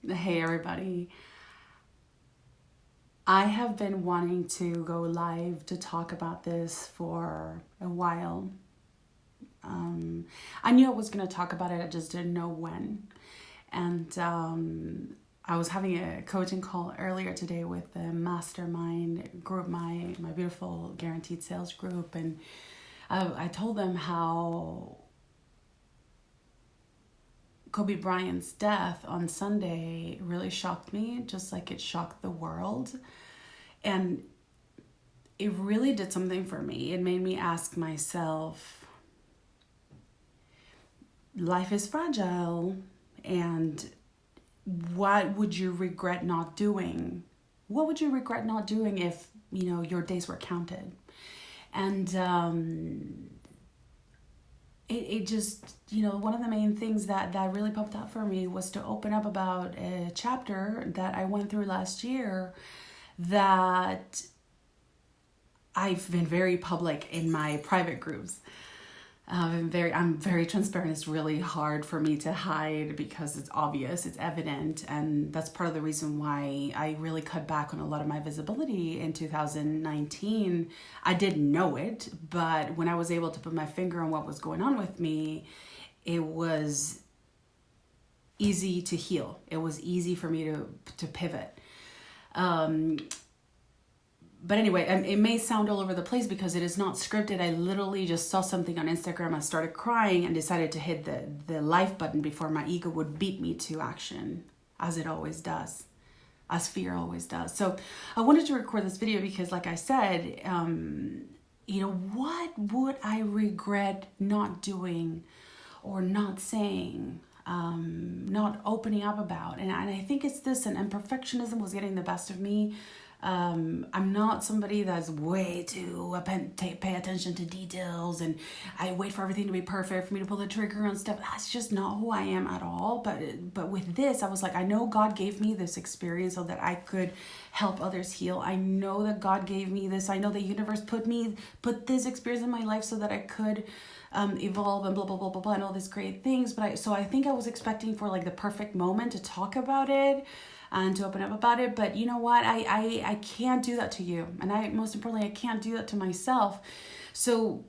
Hey everybody. I have been wanting to go live to talk about this for a while. I knew I was going to talk about it, I just didn't know when. And I was having a coaching call earlier today with the mastermind group, my beautiful guaranteed sales group. And I told them how Kobe Bryant's death on Sunday really shocked me, just like it shocked the world. And it really did something for me. It made me ask myself, life is fragile, and what would you regret not doing? What would you regret not doing if, your days were counted? And it just, one of the main things that really popped out for me was to open up about a chapter that I went through last year that I've been very public in my private groups. I'm very transparent. It's really hard for me to hide because it's obvious, it's evident. And that's part of the reason why I really cut back on a lot of my visibility in 2019. I didn't know it, but when I was able to put my finger on what was going on with me, it was easy to heal. It was easy for me to pivot. But anyway, it may sound all over the place because it is not scripted. I literally just saw something on Instagram. I started crying and decided to hit the live button before my ego would beat me to action, as it always does, as fear always does. So I wanted to record this video because, like I said, what would I regret not doing or not saying, not opening up about? And I think it's this, and perfectionism was getting the best of me. I'm not somebody that's way too pay attention to details, and I wait for everything to be perfect for me to pull the trigger on stuff. That's just not who I am at all. But with this, I was like, I know God gave me this experience so that I could help others heal. I know that God gave me this. I know the universe put this experience in my life so that I could evolve and blah blah blah blah blah and all these great things. But I think I was expecting for like the perfect moment to talk about it and to open up about it. But you know what? I can't do that to you. And most importantly, I can't do that to myself. So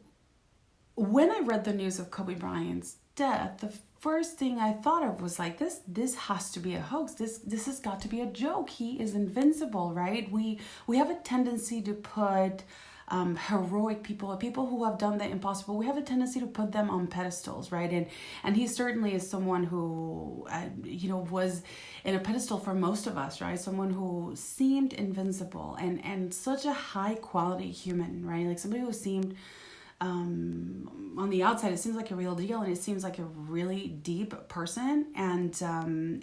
when I read the news of Kobe Bryant's death, the first thing I thought of was like, this has to be a hoax. This has got to be a joke. He is invincible, right? We have a tendency to put heroic people who have done the impossible, we have a tendency to put them on pedestals, right? And he certainly is someone who was in a pedestal for most of us, right? Someone who seemed invincible and such a high quality human, right? Like somebody who seemed on the outside, it seems like a real deal, and it seems like a really deep person. And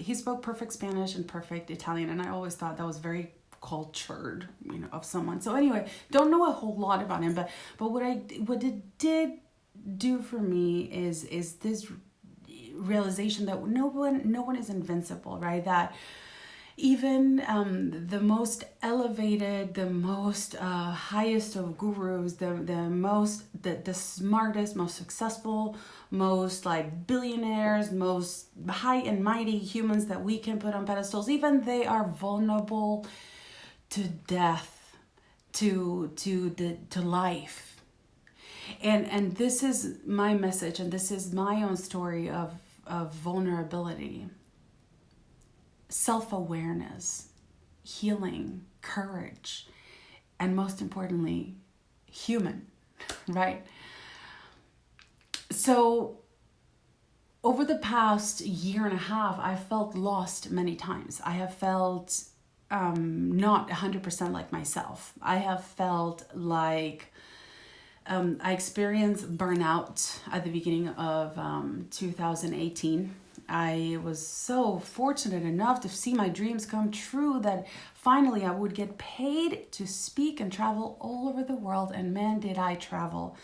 he spoke perfect Spanish and perfect Italian, and I always thought that was very cultured, of someone. So anyway, don't know a whole lot about him, but what it did do for me is this realization that no one is invincible, right? That even the most elevated, the most highest of gurus, the smartest, most successful, most like billionaires, most high and mighty humans that we can put on pedestals, even they are vulnerable to death, to life. And this is my message, and this is my own story of vulnerability, self-awareness, healing, courage, and most importantly, human, right? So over the past year and a half, I felt lost many times. I have felt not 100% like myself. I have felt like I experienced burnout at the beginning of 2018. I was so fortunate enough to see my dreams come true that finally I would get paid to speak and travel all over the world. And man, did I travel.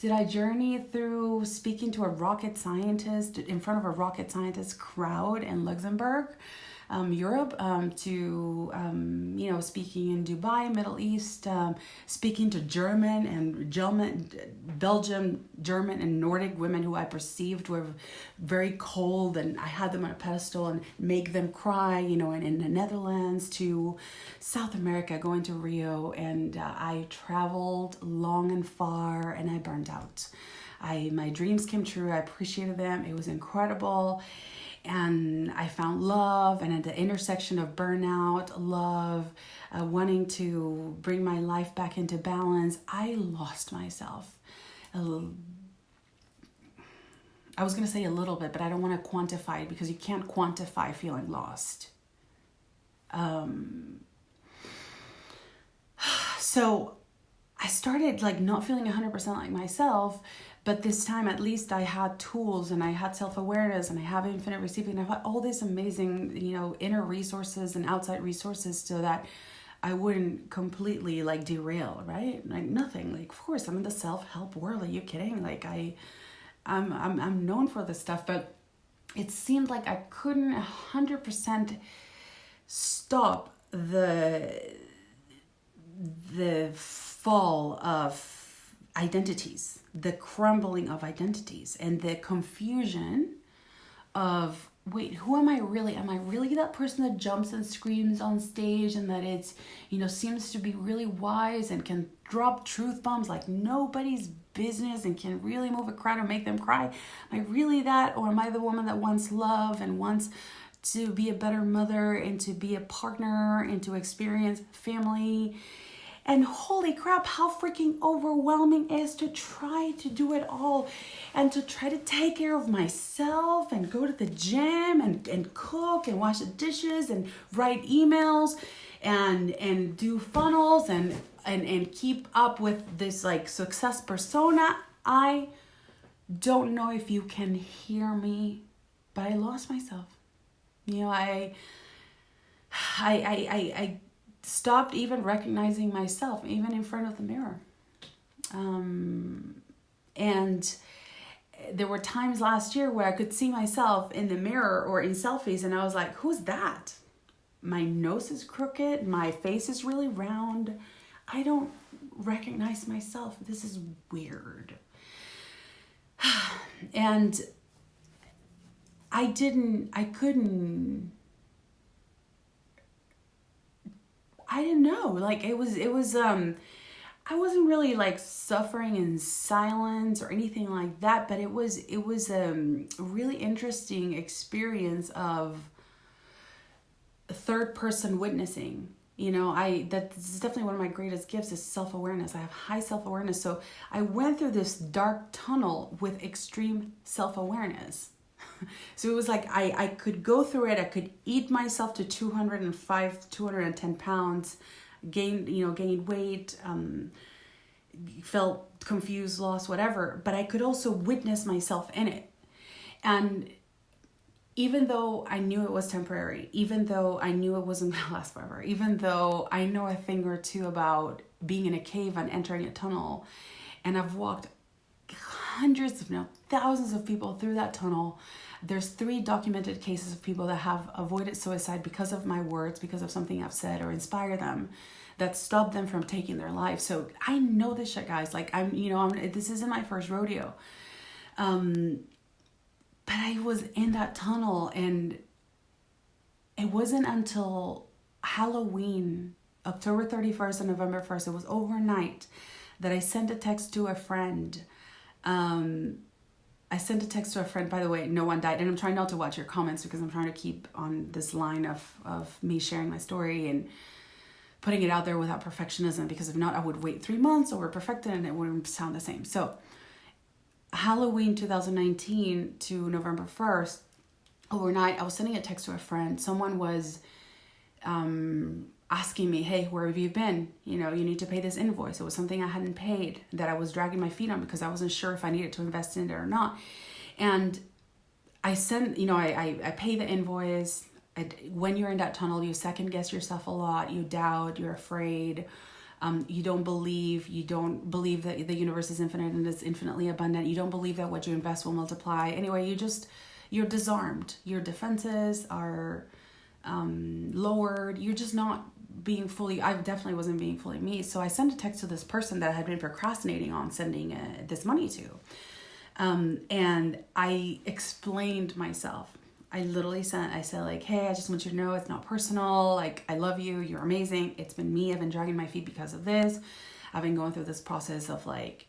Did I journey through speaking to a rocket scientist in front of a rocket scientist crowd in Luxembourg? Europe, to speaking in Dubai, Middle East, speaking to Belgium, German, and Nordic women who I perceived were very cold, and I had them on a pedestal and make them cry, and in the Netherlands, to South America, going to Rio, and I traveled long and far, and I burned out. My dreams came true. I appreciated them. It was incredible. And I found love, and at the intersection of burnout, love, wanting to bring my life back into balance, I lost myself. I was going to say a little bit, but I don't want to quantify it, because you can't quantify feeling lost. So I started not feeling 100% like myself, but this time at least I had tools, and I had self-awareness, and I have infinite receiving. I've got all these amazing, inner resources and outside resources, so that I wouldn't completely derail, right? Nothing. Of course, I'm in the self-help world. Are you kidding? I'm known for this stuff, but it seemed like I couldn't 100% stop the fall of identities, the crumbling of identities, and the confusion of, wait, who am I really? Am I really that person that jumps and screams on stage, and that it's, seems to be really wise and can drop truth bombs like nobody's business and can really move a crowd or make them cry? Am I really that? Or am I the woman that wants love and wants to be a better mother, and to be a partner, and to experience family? And holy crap, how freaking overwhelming it is to try to do it all, and to try to take care of myself, and go to the gym, and cook, and wash the dishes, and write emails, and do funnels, and keep up with this success persona. I don't know if you can hear me, but I lost myself. I stopped even recognizing myself, even in front of the mirror. And there were times last year where I could see myself in the mirror or in selfies, and I was like, who's that? My nose is crooked. My face is really round. I don't recognize myself. This is weird. And I didn't know. I wasn't really suffering in silence or anything like that, but it was a really interesting experience of third person witnessing. That's definitely one of my greatest gifts, is self-awareness. I have high self-awareness. So I went through this dark tunnel with extreme self-awareness. So it was I could go through it. I could eat myself to 210 pounds, gained weight, felt confused, lost, whatever. But I could also witness myself in it. And even though I knew it was temporary, even though I knew it wasn't going to last forever, even though I know a thing or two about being in a cave and entering a tunnel, and I've walked hundreds, if not thousands of people through that tunnel. There's 3 documented cases of people that have avoided suicide because of my words, because of something I've said or inspired them, that stopped them from taking their life. So I know this shit, guys. This isn't my first rodeo. But I was in that tunnel, and it wasn't until Halloween, October 31st and November 1st, it was overnight, that I sent a text to a friend. I sent a text to a friend, by the way, no one died. And I'm trying not to watch your comments, because I'm trying to keep on this line of me sharing my story and putting it out there without perfectionism, because if not, I would wait 3 months over perfected and it wouldn't sound the same. So Halloween 2019 to November 1st, overnight, I was sending a text to a friend. Someone was asking me, hey, where have you been? You need to pay this invoice. It was something I hadn't paid, that I was dragging my feet on, because I wasn't sure if I needed to invest in it or not. And I sent, I pay the invoice. When you're in that tunnel, you second guess yourself a lot. You doubt, you're afraid. You don't believe that the universe is infinite and is infinitely abundant. You don't believe that what you invest will multiply. Anyway, you're disarmed. Your defenses are lowered. You're just not being fully, I definitely wasn't being fully me. So I sent a text to this person that I had been procrastinating on sending this money to. And I explained myself. I said like, hey, I just want you to know it's not personal. Like, I love you. You're amazing. It's been me. I've been dragging my feet because of this. I've been going through this process of like,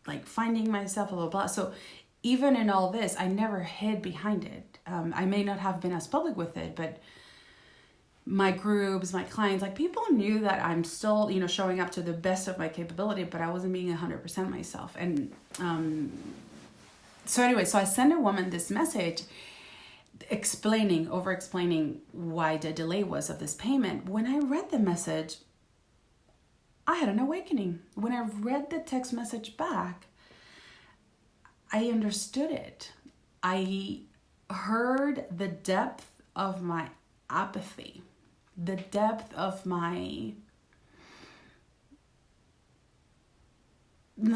like finding myself, blah, blah, blah. So even in all this, I never hid behind it. I may not have been as public with it, but my groups, my clients, like people knew that I'm still, showing up to the best of my capability, but I wasn't being 100% myself. And so I sent a woman this message over explaining why the delay was of this payment. When I read the message, I had an awakening. When I read the text message back, I understood it. I heard the depth of my apathy, the depth of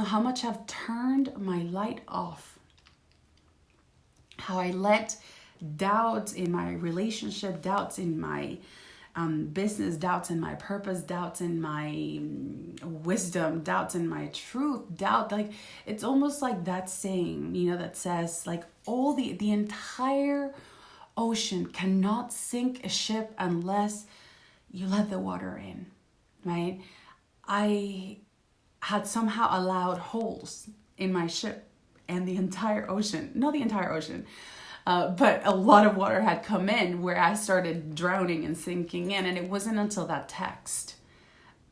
how much I've turned my light off, how I let doubts in my relationship, doubts in my business, doubts in my purpose, doubts in my wisdom, doubts in my truth, like it's almost like that saying, that says like all the entire ocean cannot sink a ship unless you let the water in, right? I had somehow allowed holes in my ship and the entire ocean, not the entire ocean, but a lot of water had come in where I started drowning and sinking in. And it wasn't until that text.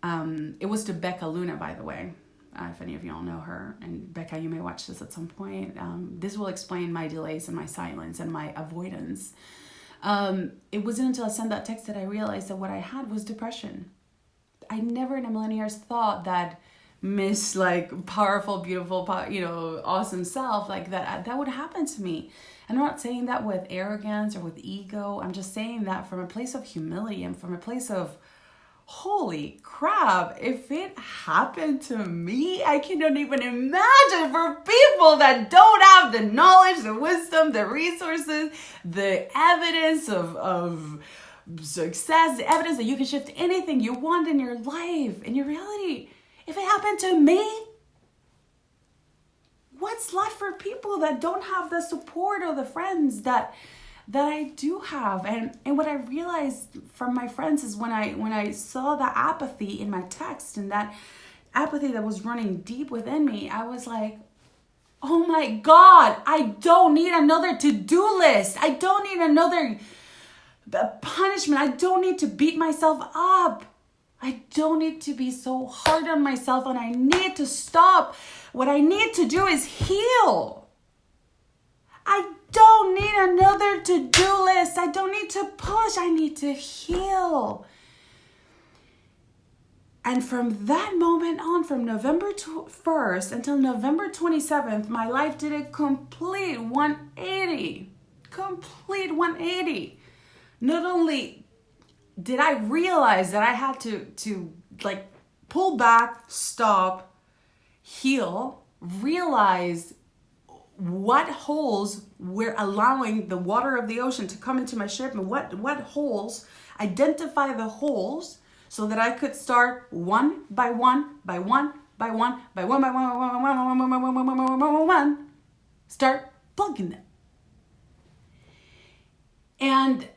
It was to Becca Luna, by the way, if any of y'all know her. And Becca, you may watch this at some point. This will explain my delays and my silence and my avoidance. It wasn't until I sent that text that I realized that what I had was depression. I never in a million years thought that Miss like powerful, beautiful, awesome self like that would happen to me. I'm not saying that with arrogance or with ego. I'm just saying that from a place of humility and from a place of, holy crap, if it happened to me, I cannot even imagine for people that don't have the knowledge, the wisdom, the resources, the evidence of success, the evidence that you can shift anything you want in your life, in your reality. If it happened to me, what's left for people that don't have the support or the friends that I do have? And what I realized from my friends is when I saw the apathy in my text and that apathy that was running deep within me, I was like, oh my God, I don't need another to-do list. I don't need another punishment. I don't need to beat myself up. I don't need to be so hard on myself, and I need to stop. What I need to do is heal. I don't need another to-do list. I don't need to push. I need to heal. And from that moment on, from November 1st until November 27th, my life did a complete 180. Complete 180. Not only did I realize that I had to like pull back, stop, heal, realize what holes were allowing the water of the ocean to come into my ship and what holes, identify the holes so that I could start one by one, start plugging them. And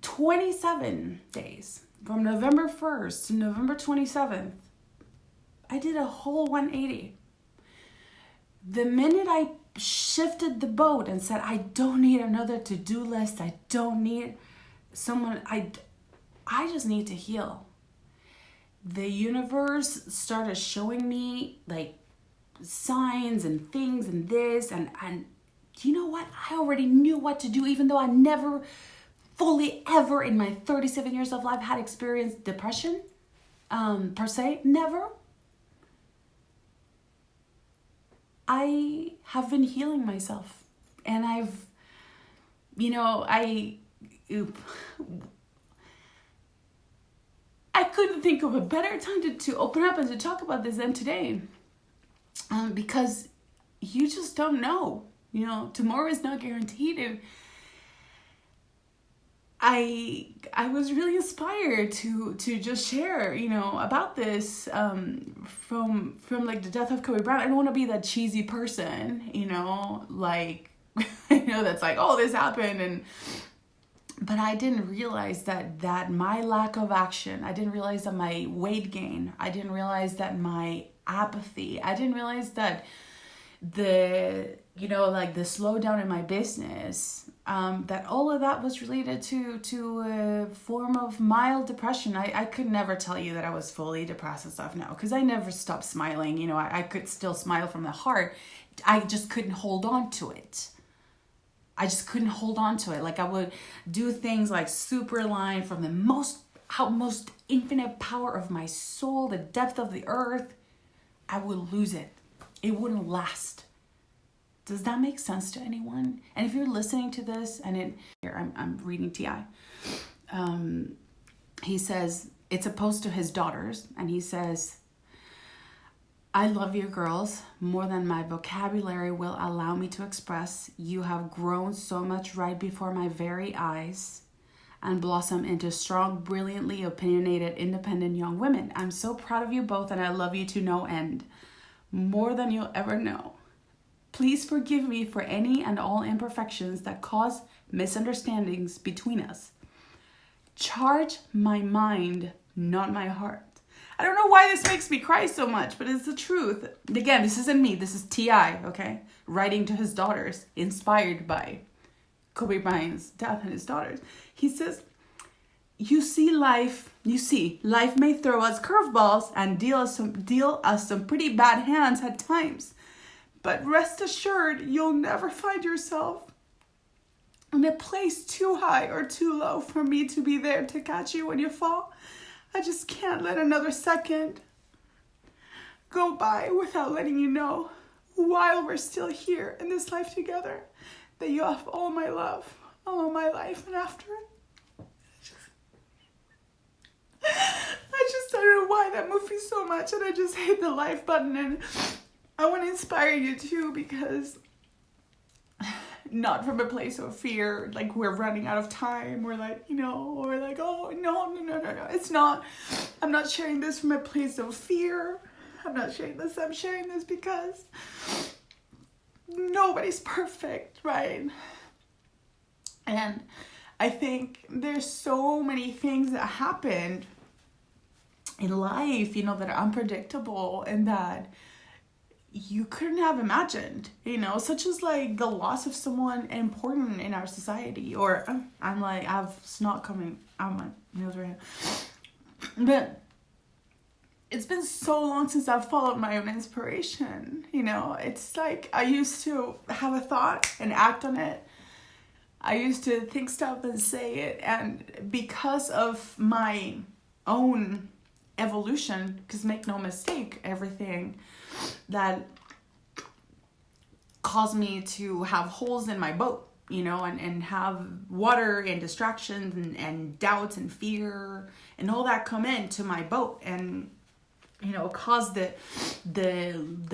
27 days from November 1st to November 27th, I did a whole 180. The minute I shifted the boat and said, I don't need another to-do list. I don't need someone. I just need to heal. The universe started showing me like signs and things and this. And you know what? I already knew what to do, even though I never fully ever in my 37 years of life had experienced depression, per se, never. I have been healing myself, and I couldn't think of a better time to open up and to talk about this than today, because you just don't know, tomorrow is not guaranteed. I was really inspired to just share, about this from like the death of Kobe Bryant. I don't want to be that cheesy person, like that's like, oh, this happened, but I didn't realize that my lack of action, I didn't realize that my weight gain, I didn't realize that my apathy, I didn't realize that the like the slowdown in my business, that all of that was related to a form of mild depression. I could never tell you that I was fully depressed and stuff now, because I never stopped smiling. I could still smile from the heart. I just couldn't hold on to it. Like I would do things like super line from the most infinite power of my soul, the depth of the earth. I would lose it. It wouldn't last. Does that make sense to anyone? And if you're listening to this, and I'm reading T.I. He says, it's opposed to his daughters, and he says, I love you girls more than my vocabulary will allow me to express. You have grown so much right before my very eyes and blossomed into strong, brilliantly opinionated, independent young women. I'm so proud of you both, and I love you to no end, more than you'll ever know. Please forgive me for any and all imperfections that cause misunderstandings between us. Charge my mind, not my heart. I don't know why this makes me cry so much, but it's the truth. Again, this isn't me. This is T.I., okay? Writing to his daughters, inspired by Kobe Bryant's death and his daughters. He says, you see, life may throw us curveballs and deal us some pretty bad hands at times. But rest assured, you'll never find yourself in a place too high or too low for me to be there to catch you when you fall. I just can't let another second go by without letting you know, while we're still here in this life together, that you have all my love, all of my life, and after it. I just don't know why that moved me so much, and I just hit the like button, and I want to inspire you too, because not from a place of fear, like we're running out of time, or like, or like, oh, no, it's not. I'm not sharing this from a place of fear. I'm not sharing this. I'm sharing this because nobody's perfect, right? And I think there's so many things that happened in life, that are unpredictable and that you couldn't have imagined, such as like the loss of someone important in our society, or I'm like, I have snot coming out my nose right now. But it's been so long since I've followed my own inspiration, it's like I used to have a thought and act on it. I used to think stuff and say it, and because of my own evolution, because make no mistake, everything that caused me to have holes in my boat, and have water and distractions and doubts and fear and all that come into my boat, and cause the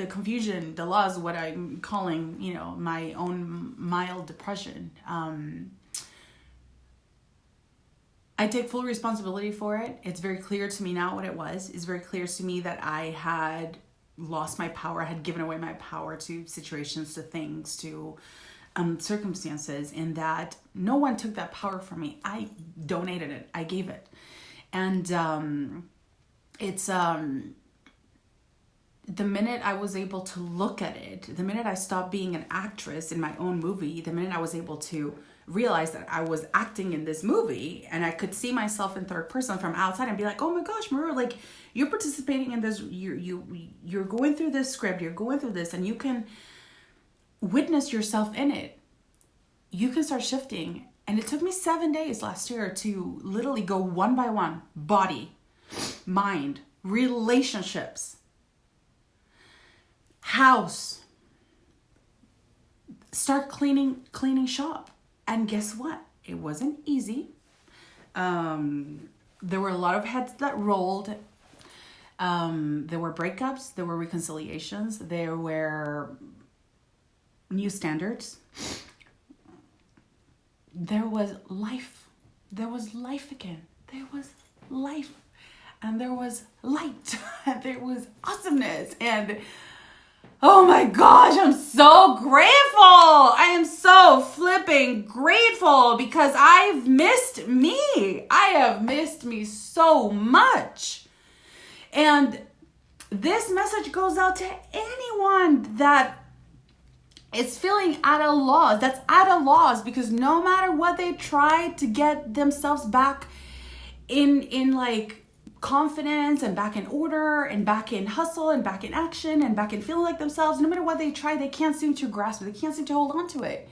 confusion, the loss, what I'm calling, my own mild depression. I take full responsibility for it. It's very clear to me now what it was. It's very clear to me that I had lost my power. I had given away my power to situations, to things, to circumstances, and that no one took that power from me. I donated it. I gave it. And it's the minute I was able to look at it, the minute I stopped being an actress in my own movie, the minute I was able to realize that I was acting in this movie, and I could see myself in third person from outside and be like, oh my gosh, Maru, like you're participating in this, you're going through this script, you're going through this, and you can witness yourself in it. You can start shifting. And it took me 7 days last year to literally go one by one: body, mind, relationships, house, start cleaning shop. And guess what? It wasn't easy. There were a lot of heads that rolled. There were breakups, there were reconciliations, there were new standards. There was life there was life again. There was life. And there was light. And there was awesomeness. And oh my gosh, I'm so grateful. I am so flipping grateful because I've missed me. I have missed me so much. And this message goes out to anyone that is feeling at a loss, that's at a loss, because no matter what they try to get themselves back in like confidence and back in order and back in hustle and back in action and back in feeling like themselves, no matter what they try, they can't seem to grasp it. They can't seem to hold on to it.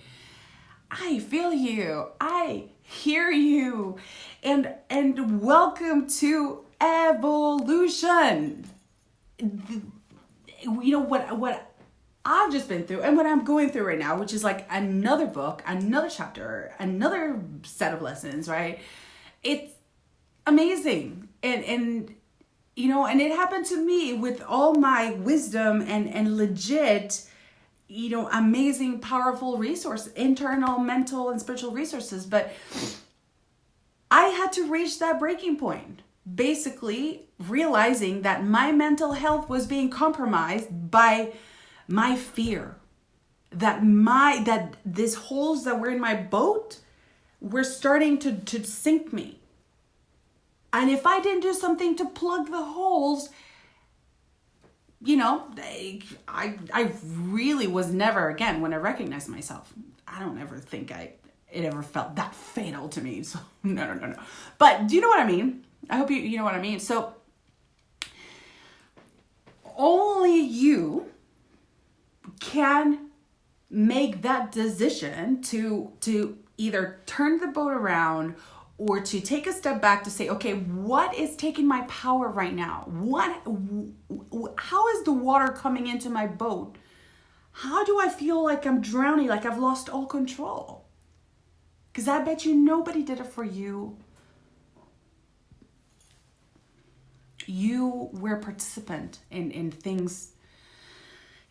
I feel you. I hear you. And welcome to evolution. You know what I've just been through and what I'm going through right now, which is like another book, another chapter, another set of lessons, right? It's amazing. And you know, and it happened to me with all my wisdom and legit, you know, amazing, powerful resources, internal, mental, and spiritual resources. But I had to reach that breaking point, basically realizing that my mental health was being compromised by my fear, that these holes that were in my boat were starting to sink me. And if I didn't do something to plug the holes, you know, I really was never, again, when I recognized myself, I don't ever think it ever felt that fatal to me. So no. But do you know what I mean? I hope you know what I mean. So only you can make that decision to either turn the boat around or to take a step back to say, okay, what is taking my power right now? How is the water coming into my boat? How do I feel like I'm drowning, like I've lost all control? Because I bet you nobody did it for you. You were a participant in things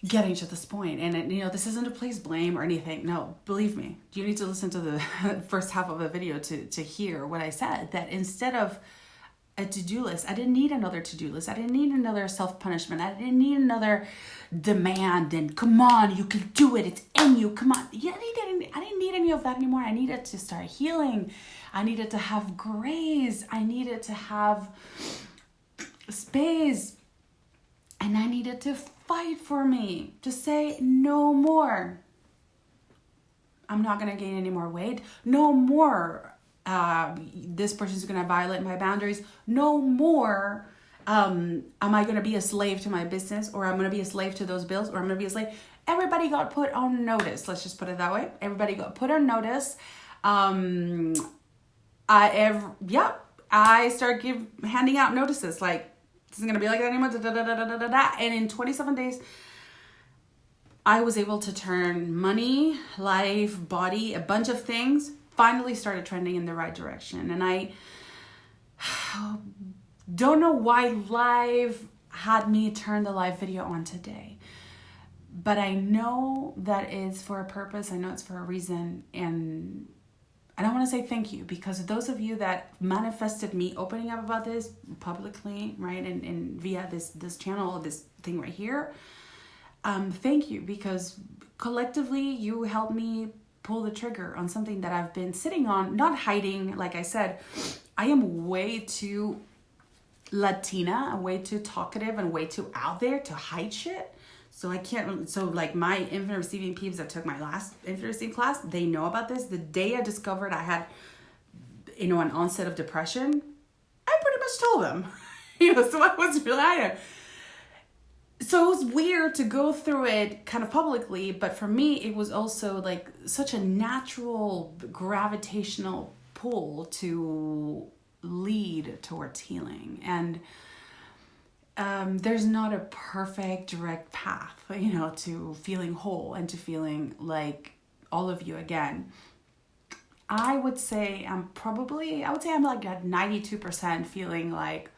getting to this point. And you know, this isn't to place blame or anything. No, believe me, you need to listen to the first half of the video to hear what I said, that instead of a to-do list, I didn't need another to-do list. I didn't need another self-punishment. I didn't need another demand and come on, you can do it. It's in you. Come on. Yeah, I didn't need any of that anymore. I needed to start healing. I needed to have grace. I needed to have space. And I needed to fight for me, to say no more. I'm not going to gain any more weight. No more. This person's going to violate my boundaries. No more. Am I going to be a slave to my business, or I'm going to be a slave to those bills, or I'm going to be a slave? Everybody got put on notice. Let's just put it that way. Everybody got put on notice. I started handing out notices like, this isn't going to be like that anymore. And in 27 days, I was able to turn money, life, body, a bunch of things, finally started trending in the right direction. And I don't know why live had me turn the live video on today. But I know that it's for a purpose. I know it's for a reason. And I want to say thank you, because those of you that manifested me opening up about this publicly, right, and via this channel, this thing right here, thank you, because collectively you helped me pull the trigger on something that I've been sitting on, not hiding. Like I said, I am way too Latina, way too talkative, and way too out there to hide shit. So I can't, so like my infinite receiving peeps that took my last infinite receiving class, they know about this. The day I discovered I had, you know, an onset of depression, I pretty much told them, you know, so I was really, so it was weird to go through it kind of publicly, but for me, it was also like such a natural gravitational pull to lead towards healing. And there's not a perfect direct path, you know, to feeling whole and to feeling like all of you again. I would say I'm like at 92% feeling like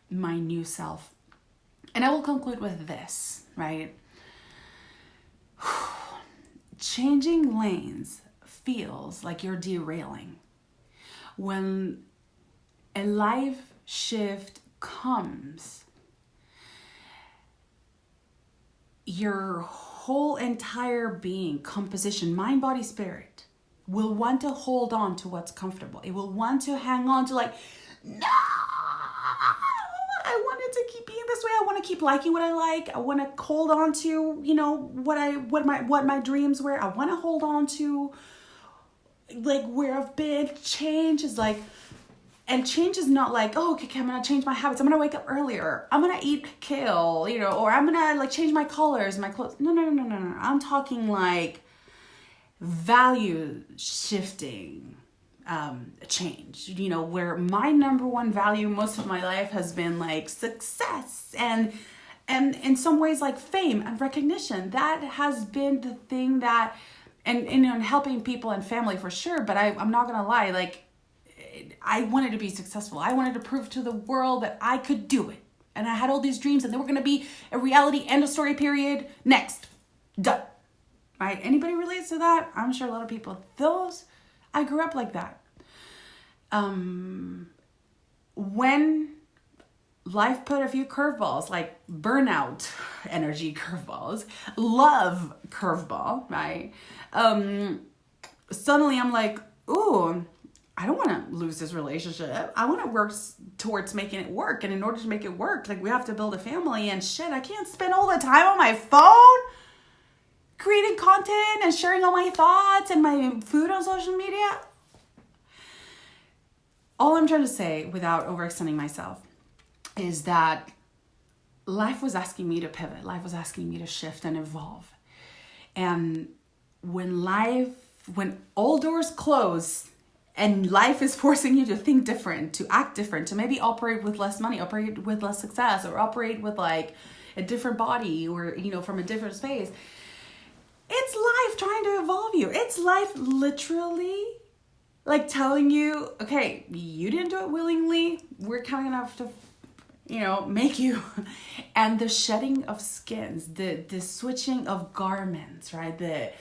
my new self. And I will conclude with this, right? Changing lanes feels like you're derailing. When a life shift comes, your whole entire being, composition, mind, body, spirit, will want to hold on to what's comfortable. It will want to hang on to, like, no, I wanted to keep being this way. I want to keep liking what I like. I want to hold on to, you know, what my dreams were. I want to hold on to, like, where I've been. Change is like, and change is not like, oh, okay, I'm going to change my habits. I'm going to wake up earlier. I'm going to eat kale, you know, or I'm going to, like, change my colors, my clothes. No. I'm talking like value shifting change, you know, where my number one value most of my life has been like success and in some ways like fame and recognition. That has been the thing that, and helping people and family for sure, but I'm not going to lie, like, I wanted to be successful. I wanted to prove to the world that I could do it. And I had all these dreams and they were going to be a reality, end of story, period. Next. Done. Right? Anybody relates to that? I'm sure a lot of people. I grew up like that. When life put a few curveballs, like burnout energy curveballs, love curveball, right? Suddenly I'm like, ooh, I don't want to lose this relationship. I want to work towards making it work. And in order to make it work, like, we have to build a family and shit. I can't spend all the time on my phone creating content and sharing all my thoughts and my food on social media. All I'm trying to say, without overextending myself, is that life was asking me to pivot. Life was asking me to shift and evolve. And when all doors close, and life is forcing you to think different, to act different, to maybe operate with less money, operate with less success, or operate with like a different body, or, you know, from a different space. It's life trying to evolve you. It's life literally like telling you, okay, you didn't do it willingly. We're kind enough to, you know, make you. And the shedding of skins, the switching of garments, right? The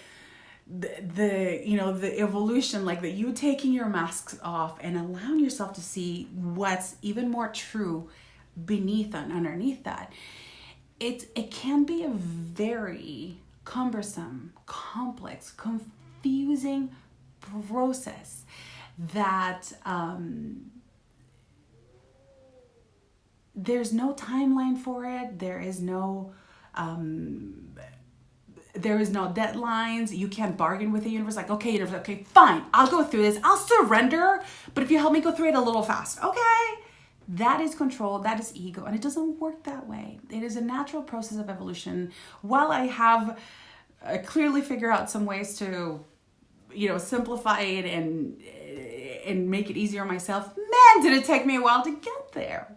you know, the evolution, like, that you taking your masks off and allowing yourself to see what's even more true beneath and underneath that. It can be a very cumbersome, complex, confusing process that there's no timeline for it. There is no deadlines. You can't bargain with the universe. Like, okay, universe, okay, fine, I'll go through this. I'll surrender, but if you help me go through it a little fast, okay? That is control. That is ego. And it doesn't work that way. It is a natural process of evolution. While I have clearly figured out some ways to, you know, simplify it and make it easier on myself, man, did it take me a while to get there.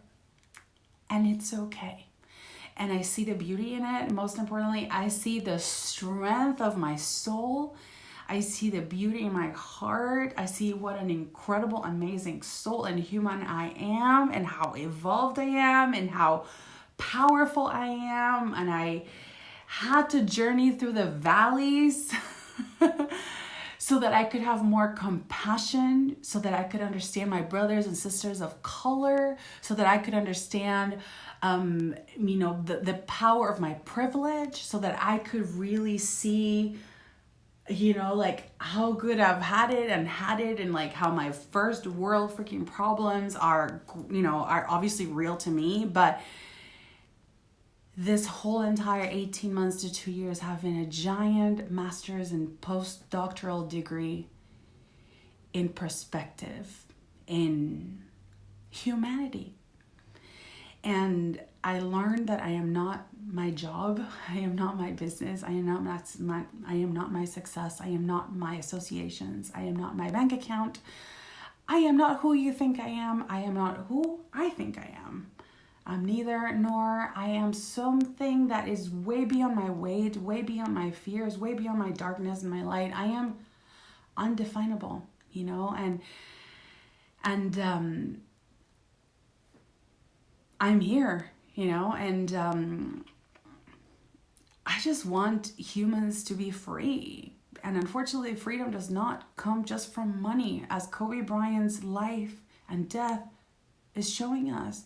And it's okay. And I see the beauty in it. Most importantly, I see the strength of my soul. I see the beauty in my heart. I see what an incredible, amazing soul and human I am, and how evolved I am, and how powerful I am. And I had to journey through the valleys so that I could have more compassion, so that I could understand my brothers and sisters of color, so that I could understand you know, the power of my privilege, so that I could really see, you know, like, how good I've had it, and like how my first world freaking problems are, you know, are obviously real to me. But this whole entire 18 months to 2 years having a giant master's and postdoctoral degree in perspective, in humanity. And I learned that I am not my job. I am not my business. I am not my success. I am not my associations. I am not my bank account. I am not who you think I am. I am not who I think I am. I'm neither nor. I am something that is way beyond my weight, way beyond my fears, way beyond my darkness and my light. I am undefinable, you know, and I'm here, you know, and I just want humans to be free And unfortunately, freedom does not come just from money, as Kobe Bryant's life and death is showing us.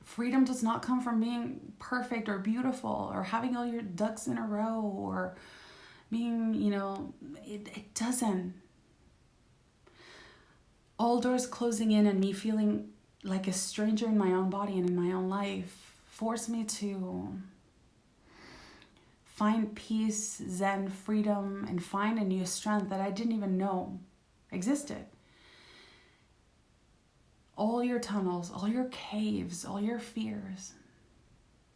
Freedom does not come from being perfect or beautiful or having all your ducks in a row or being, it doesn't. All doors closing in and me feeling like a stranger in my own body and in my own life forced me to find peace, zen, freedom, and find a new strength that I didn't even know existed. All your tunnels, all your caves, all your fears,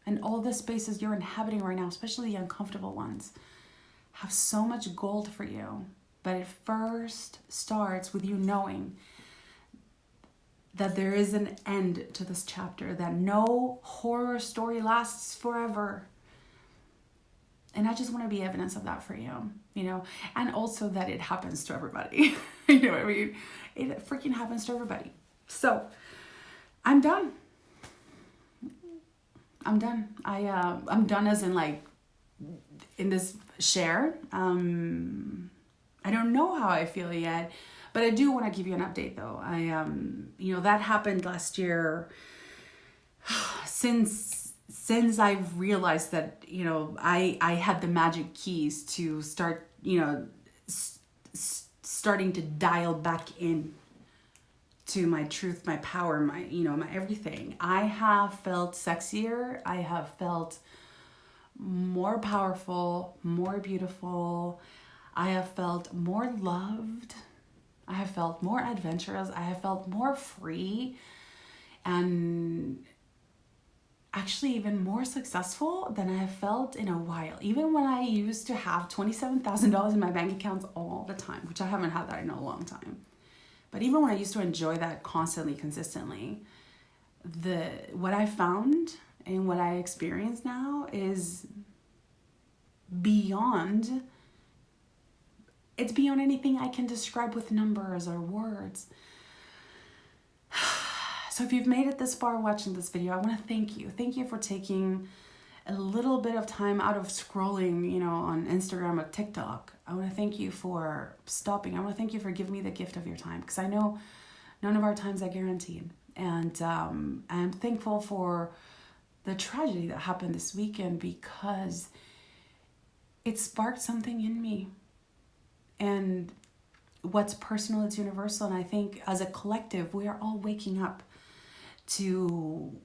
and all the spaces you're inhabiting right now, especially the uncomfortable ones, have so much gold for you. But it first starts with you knowing that there is an end to this chapter, that no horror story lasts forever. And I just want to be evidence of that for you, and also that it happens to everybody. You know what I mean? It freaking happens to everybody. So I'm done. I'm done as in like in this share. I don't know how I feel yet, but I do want to give you an update though. That happened last year. Since I've realized that, I had the magic keys to start, starting to dial back in to my truth, my power, my everything. I have felt sexier. I have felt more powerful, more beautiful. I have felt more loved. I have felt more adventurous. I have felt more free, and actually even more successful than I have felt in a while. Even when I used to have $27,000 in my bank accounts all the time, which I haven't had that in a long time. But even when I used to enjoy that constantly, consistently, what I found and what I experience now is beyond anything I can describe with numbers or words. So if you've made it this far watching this video, I want to thank you. Thank you for taking a little bit of time out of scrolling, on Instagram or TikTok. I want to thank you for stopping. I want to thank you for giving me the gift of your time, because I know none of our times are guaranteed. And I'm thankful for the tragedy that happened this weekend, because it sparked something in me. And what's personal is universal. And I think as a collective, we are all waking up to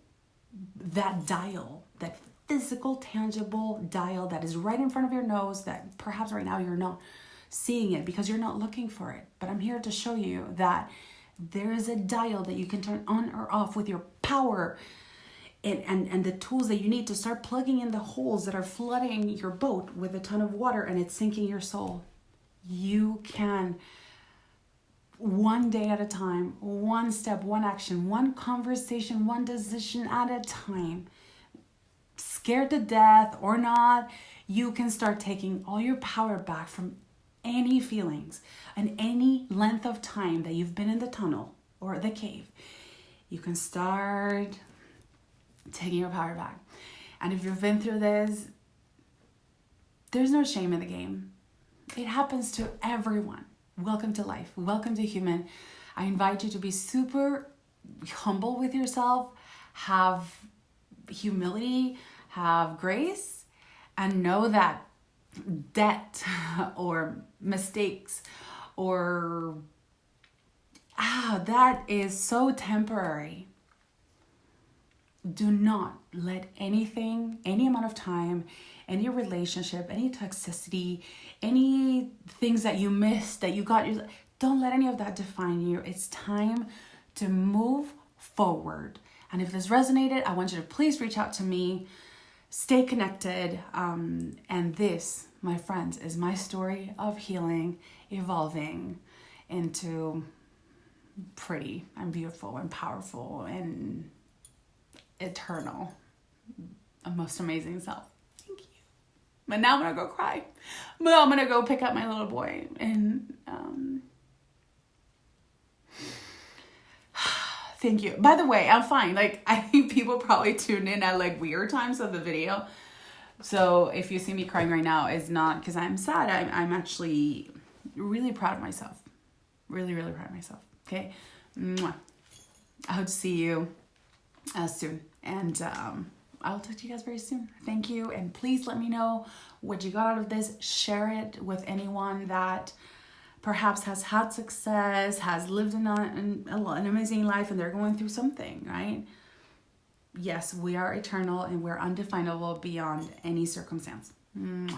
that dial, that physical, tangible dial that is right in front of your nose, that perhaps right now you're not seeing it because you're not looking for it. But I'm here to show you that there is a dial that you can turn on or off with your power and the tools that you need to start plugging in the holes that are flooding your boat with a ton of water and it's sinking your soul. You can, one day at a time, one step, one action, one conversation, one decision at a time, scared to death or not, you can start taking all your power back from any feelings and any length of time that you've been in the tunnel or the cave. You can start taking your power back. And if you've been through this, there's no shame in the game. It happens to everyone. Welcome to life. Welcome to human. I invite you to be super humble with yourself, have humility, have grace, and know that debt or mistakes or that is so temporary. Do not let anything, any amount of time, any relationship, any toxicity, any things that you missed, that you got, don't let any of that define you. It's time to move forward. And if this resonated, I want you to please reach out to me. Stay connected. And this, my friends, is my story of healing, evolving into pretty and beautiful and powerful and eternal, a most amazing self. Thank you. But now I'm gonna go cry. But I'm gonna go pick up my little boy and thank you. By the way, I'm fine. Like, I think people probably tune in at like weird times of the video, So if you see me crying right now, it's not because I'm sad. I'm actually really proud of myself. Really, really proud of myself. Okay? Mwah. I hope to see you soon. And I'll talk to you guys very soon. Thank you. And please let me know what you got out of this. Share it with anyone that perhaps has had success, has lived an amazing life, and they're going through something, right? Yes, we are eternal and we're undefinable beyond any circumstance. Mwah.